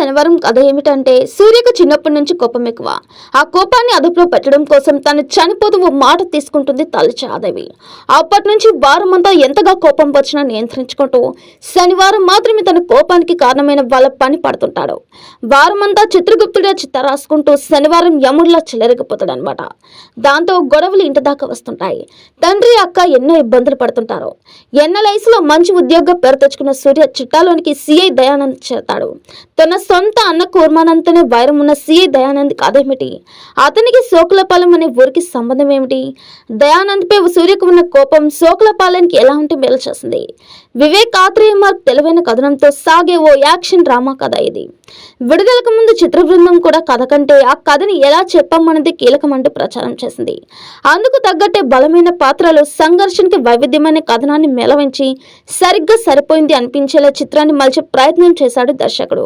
శనివారం కథ ఏమిటంటే, సూర్యకు చిన్నప్పటి నుంచి కోపం ఎక్కువ. ఆ కోపాన్ని అదుపులో పెట్టడం కోసం తను చనిపోతూ ఓ మాట తీసుకుంటుంది తల్లి చాదేవి. అప్పటి నుంచి వారమంతా ఎంతగా కోపం వచ్చినా నియంత్రించుకుంటూ శనివారం మాత్రమే తన కోపానికి కారణమైన వాళ్ళ పని పడుతుంటాడు. వారమంతా చిత్రగుప్తుడిగా చిత్త రాసుకుంటూ శనివారం యముడిలా చెలరిగిపోతాడనమాట. దాంతో గొడవలు ఇంటి దాకా వస్తుంటాయి. తండ్రి అక్క ఎన్నో ఇబ్బందులు పడుతుంటారు. ఎన్నలైసులో మంచి ఉద్యోగ పేరు తెచ్చుకున్న సూర్య చిట్టాలోనికి సిఐ దయానంద్ చేస్తాడు. తన సొంత అన్న కూర్మానంతనే వైరం ఉన్న సిఐ దయానంద్ కాదేమిటి? అతనికి సోకులపాలెం అనే ఊరికి సంబంధం ఏమిటి? దయానంద్ పై సూర్యకు ఉన్న కోపం సోకులపాలెంకి ఎలా ఉంటే మేలు చేసింది? వివేక్ ఆత్రేయ మార్క్ తెలివైన కథనంతో సాగే ఓ యాక్షన్ డ్రామా కథ ఇది. విడుదలకు ముందు చిత్ర బృందం కూడా కథ కంటే ఆ కథని ఎలా చెప్పామన్నది కీలకమంటూ ప్రచారం చేసింది. అందుకు తగ్గట్టే బలమైన పాత్రలు, సంఘర్షణకి వైవిధ్యమైన కథనాన్ని మెలవించి సరిగ్గా సరిపోయింది అనిపించేలా చిత్రాన్ని మలిచే ప్రయత్నం చేశాడు దర్శకుడు.